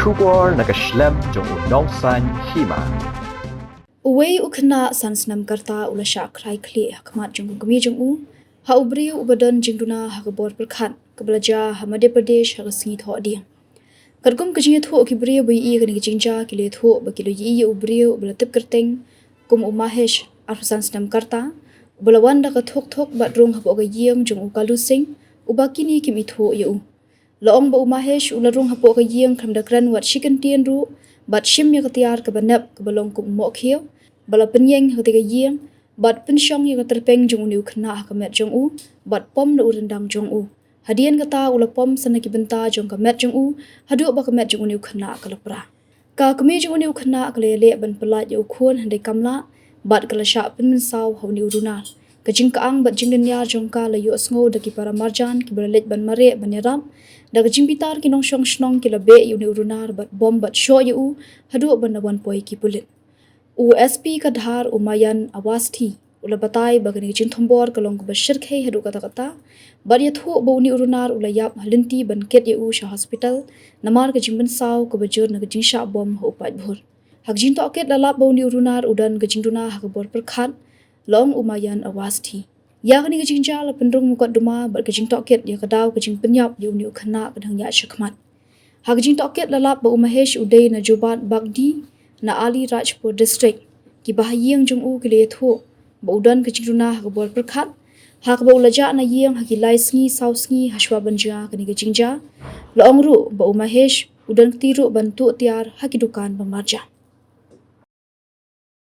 Shubor Snem jong Nongsan Hima. Uwei ukna san Snem karta ula Shah Khrai Khlieh hakmat jong kami jong ha Briew ubadan Jingduna ha Pyrkhat kabelaja ha Madhya Pradesh ha singi tho dia. Kadgum kajing tho ki Briew bai I kan Jingja ki le tho ba ki lo yi Briew belatip kerteng kum umahesh arsan Snem karta belawan da ka thok bat rong ha ga yem jong ukalu sing ubakini ki mi tho yu. Laong ba umahesh ularung ha ga yem kham da kran wat shikan tien ru bat shim ya katiar ka banap ka balong kum mo khio bala penyeng ha ga yem bat pensyong ya terpeng jong ni khna ha met jong u bat pom na urendang jong u hadian kata ula pom sana ki benta jong ka met jong u hadu ba ka met jong ni khna ka lapra ka kami jong ni khna ka le ban pelat yu khon hande kamla bat kala sha pen saw ha ni uruna ka jing ka ang bat jingduna jong ka la yu sngo da ki para marjan ki berlet ban mare ban yaram da ka jing pitar ki nong shong snong ki la be yu ni uruna bat bom bat sho yu hadu ban na wan poi ki pulit USP ka dhar umayan awasti ula batai bagani jing thombor kalong ka bashir khai hadu kata kata bar ya tho boni urunar ula yap halinti ban ket yu Shah hospital namar ka jing ban saw ka bajur na ka jing sha bom ho pat bhur hak jing to ket lalap boni urunar udan ka jingduna ha ka bor Pyrkhat long umayan awasti ya kani ka jing jala pendrung mukot duma bar ka jing to ket ya ka daw ka jing penyap yu ni khana ka dhang ya shakmat hak jing to ket lalap ba umahesh udai na jobat bagdi na Ali Rajpur district ki bahayeng jong u ki le tho baudan ka jingduna ha bor Pyrkhat ha ka baulaja na yeng ha ki lai sngi saw sngi hashwa banja kani ka jingja laong ru ba umahesh udan tiru bantu tiar ha ki dukan ba marja